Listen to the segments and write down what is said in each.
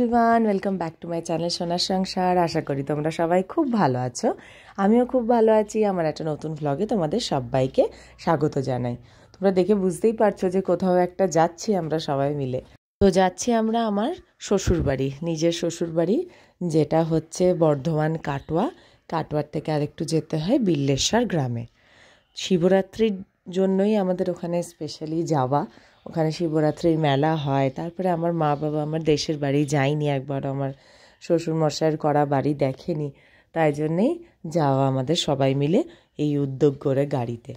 Everyone, welcome back to my channel সোনার সংসার। আশা করি তোমরা সবাই খুব ভালো আছো। আমিও খুব ভালো আছি। আমার একটা নতুন ভ্লগে তোমাদের সবাইকে স্বাগত জানাই। তোমরা দেখে বুঝতেই পারছো যে কোথাও একটা যাচ্ছি আমরা সবাই মিলে। তো যাচ্ছি আমরা আমার শ্বশুরবাড়ি, নিজের শ্বশুরবাড়ি, যেটা হচ্ছে বর্ধমান কাটোয়ার থেকে আরেকটু যেতে হয় বিল্লেশ্বর গ্রামে। শিবরাত্রির জন্যই আমাদের ওখানে স্পেশালি যাওয়া। ওখানে শিবরাত্রির মেলা হয়। তারপরে আমার মা বাবা আমার দেশের বাড়ি যায়নি একবার, আমার শ্বশুরমশাইয়ের করা বাড়ি দেখেনি, তাই জন্যেই যাওয়া আমাদের সবাই মিলে এই উদ্যোগ করে গাড়িতে।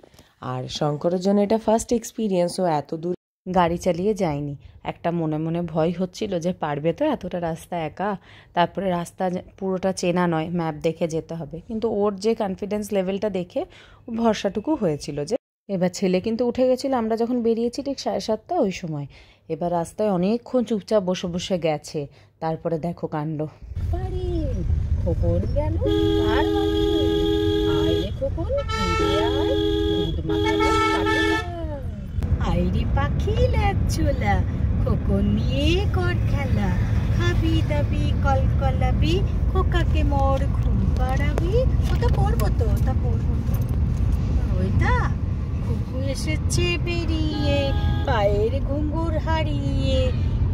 আর শঙ্করের জন্য এটা ফার্স্ট এক্সপিরিয়েন্স, ও এত দূর গাড়ি চালিয়ে যায়নি। একটা মনে মনে ভয় হচ্ছিল যে পারবে তো এতটা রাস্তা একা, তারপরে রাস্তা পুরোটা চেনা নয়, ম্যাপ দেখে যেতে হবে। কিন্তু ওর যে কনফিডেন্স লেভেলটা দেখে ভরসাটুকু হয়েছিল যে এবার ছেলে কিন্তু উঠে গেছিলো আমরা যখন বেরিয়েছি ঠিক 7:30 ওই সময়। এবার রাস্তায় অনেকক্ষণ চুপচাপ বসে বসে গেছে। তারপরে দেখো কাণ্ড, আইরি পাখি লেচুলা খোকন নিয়ে কর খেলা, খাবি দাবি কলকলাবি খোকাকে মোর ঘুম পাড়াবি। ওটা পড়বো তো, ওটা পড়বো তো, ওইটা খুকু এসেছে বেরিয়ে, পায়ের ঘুঙ্গুর হারিয়ে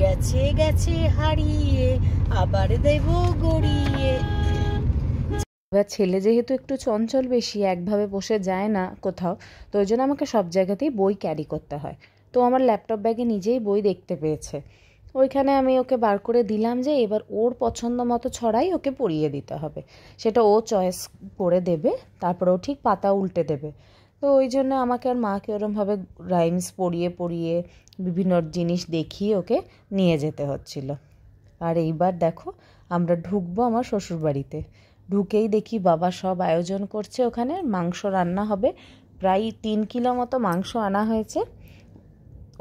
গেছে গেছে হারিয়ে, আবার দেব গড়িয়ে। এবার ছেলে যেহেতু একটু চঞ্চল বেশি, একভাবে বসে যায় না কোথাও, তো ওই জন্য আমাকে সব জায়গাতেই বই ক্যারি করতে হয়। তো আমার ল্যাপটপ ব্যাগে নিজেই বই দেখতে পেয়েছে। ওইখানে আমি ওকে বার করে দিলাম যে এবার ওর পছন্দ মতো ছড়াই ওকে পড়িয়ে দিতে হবে, সেটা ও চয়েস করে দেবে, তারপর ও ঠিক পাতা উল্টে দেবে। তো ওই জন্য আমাকে আর মাকে ওরমভাবে রাইমস পড়িয়ে পড়িয়ে বিভিন্ন জিনিস দেখিয়ে ওকে নিয়ে যেতে হচ্ছিল। আর এইবার দেখো আমরা ঢুকবো আমার শ্বশুরবাড়িতে। ঢুকেই দেখি বাবা সব আয়োজন করছে, ওখানে মাংস রান্না হবে। প্রায় 3 কিলো মতো মাংস আনা হয়েছে।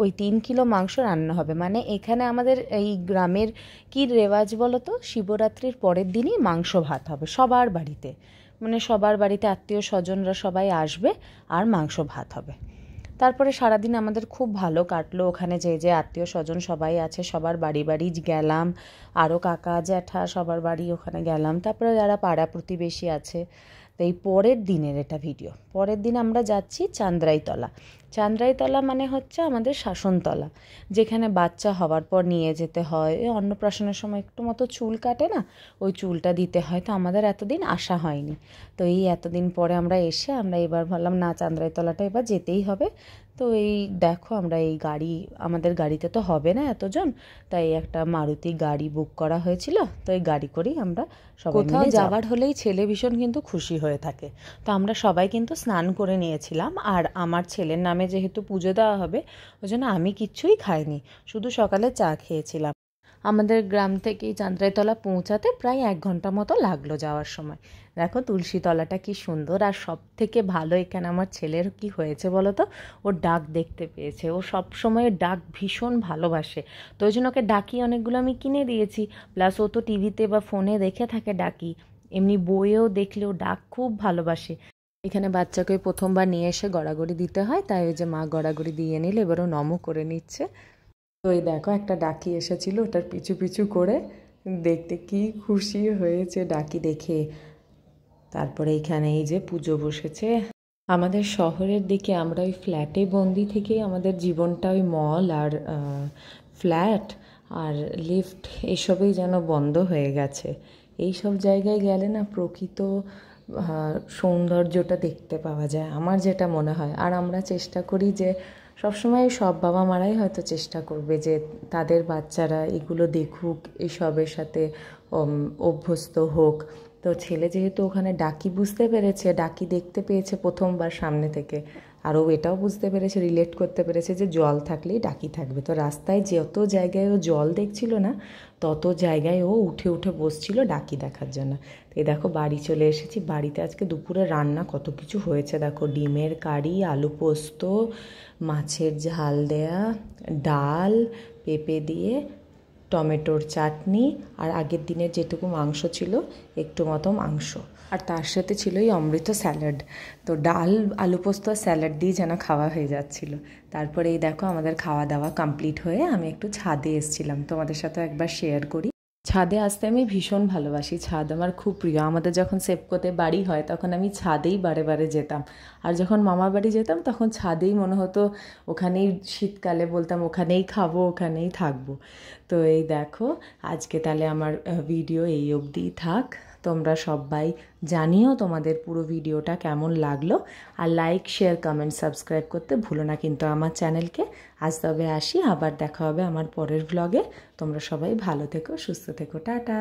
ওই 3 কিলো মাংস রান্না হবে, মানে এখানে আমাদের এই গ্রামের কি রেওয়াজ বলো তো, শিবরাত্রির পরের দিনই মাংস ভাত হবে সবার বাড়িতে। মানে সবার বাড়িতে আত্মীয় স্বজনরা সবাই আসবে আর মাংস ভাত হবে। তারপরে সারাদিন আমাদের খুব ভালো কাটলো। ওখানে যে আত্মীয় স্বজন সবাই আছে সবার বাড়ি বাড়ি গেলাম, আরও কাকা জ্যাঠা সবার বাড়ি ওখানে গেলাম। তারপরে যারা পাড়া প্রতিবেশী আছে। তো এই পরের দিনের এটা ভিডিও। পরের দিন আমরা যাচ্ছি চান্দ্রাইতলা। চান্দ্রাইতলা মানে হচ্ছে আমাদের শাসনতলা, যেখানে বাচ্চা হওয়ার পর নিয়ে যেতে হয়। অন্নপ্রাশনের সময় একটু মতো চুল কাটে না, ওই চুলটা দিতে হয়। তো আমাদের এতদিন আসা হয়নি, তো এই এতদিন পরে আমরা এবার ভাবলাম না, চান্দ্রাইতলাটা এবার যেতেই হবে। তো এই দেখো আমরা এই গাড়ি, আমাদের গাড়িতে তো হবে না এতজন, তাই একটা মারুতি গাড়ি বুক করা হয়েছিল। তো এই গাড়ি করেই আমরা সবাই কোথাও যাওয়ার হলেই ছেলে ভীষণ কিন্তু খুশি হয়ে থাকে। তো আমরা সবাই কিন্তু স্নান করে নিয়েছিলাম। আর আমার ছেলের নামে যেহেতু পুজো দেওয়া হবে, ওই জন্য আমি কিচ্ছুই খাইনি, শুধু সকালে চা খেয়েছিলাম। আমাদের গ্রাম থেকে চান্দ্রাইতলা পৌঁছাতে প্রায় 1 ঘন্টা মতো লাগলো যাওয়ার সময়। দেখো তুলসীতলাটা কি সুন্দর। আর সব থেকে ভালো এখানে আমার ছেলের কি হয়েছে বলো তো, ও ডাক দেখতে পেয়েছে। ও সব সময় ডাক ভীষণ ভালোবাসে, তো ওই জন্য ওকে ডাকি অনেকগুলো আমি কিনে দিয়েছি। প্লাস ও তো টিভিতে বা ফোনে দেখে থাকে ডাকি, এমনি বইয়েও দেখলেও ডাক খুব ভালোবাসে। এখানে বাচ্চাকে প্রথমবার নিয়ে এসে গড়াগড়ি দিতে হয়, তাই ওই যে মা গড়াগড়ি দিয়ে নিলে এবারও নমও করে নিচ্ছে। তো এই দেখো একটা ডাকি এসেছিল, ওটার পিছু পিছু করে দেখতে কি খুশি হয়েছে ডাকি দেখে। তারপরে এখানে এই যে পুজো বসেছে। আমাদের শহরের দিকে আমরা ওই ফ্ল্যাটে বন্দি থেকে আমাদের জীবনটা ওই মল আর ফ্ল্যাট আর লিফট এসবেই যেন বন্ধ হয়ে গেছে। এই সব জায়গায় গেলে না প্রকৃত সৌন্দর্যটা দেখতে পাওয়া যায়, আমার যেটা মনে হয়। আর আমরা চেষ্টা করি যে সবসময়, সব বাবা মারাই হয়তো চেষ্টা করবে যে তাদের বাচ্চারা এগুলো দেখুক, এসবের সাথে অভ্যস্ত হোক। তো ছেলে যেহেতু ওখানে ডাকি বুঝতে পেরেছে, ডাকি দেখতে পেয়েছে প্রথমবার সামনে থেকে, আর ও এটাও বুঝতে পেরেছে, রিলেট করতে পেরেছে যে জল থাকলেই ডাকি থাকবে। তো রাস্তায় যত জায়গায় ও জল দেখছিল না, তত জায়গায় ও উঠে উঠে বসছিল ডাকি দেখার জন্য। তো এই দেখো বাড়ি চলে এসেছি। বাড়িতে আজকে দুপুরে রান্না কত কিছু হয়েছে দেখো, ডিমের কারি, আলু পোস্ত, মাছের ঝাল দেয়া, ডাল, পেঁপে দিয়ে, টমেটোর চাটনি, আর আগের দিনের যেটুকু মাংস ছিল একটু মতো মাংস, আর তার সাথে ছিল এই অমৃত স্যালাড। তো ডাল, আলু পোস্ত আর স্যালাড দিয়ে যেন খাওয়া হয়ে যাচ্ছিল। তারপরে এই দেখো আমাদের খাওয়া দাওয়া কমপ্লিট হয়ে আমি একটু ছাদে এসেছিলাম, তোমাদের সাথে একবার শেয়ার করি। ছাদে আসতে আমি ভীষণ ভালোবাসি, ছাদ আমার খুব প্রিয়। আমাদের যখন সেপকোতে বাড়ি হয় তখন আমি ছাদেই বারে বারে যেতাম, আর যখন মামার বাড়ি যেতাম তখন ছাদেই মনে হতো ওখানেই, শীতকালে বলতাম ওখানেই খাবো ওখানেই থাকবো। তো এই দেখো, আজকে তাহলে আমার ভিডিও এই অবধিই থাক। তোমরা সবাই জানিও তোমাদের পুরো ভিডিওটা কেমন লাগলো, আর লাইক শেয়ার কমেন্ট সাবস্ক্রাইব করতে ভুলো না কিন্তু আমার চ্যানেলকে। আজ তবে আসি, আবার দেখা হবে আমার পরের ভ্লগে। তোমরা সবাই ভালো থেকো, সুস্থ থেকো, টাটা।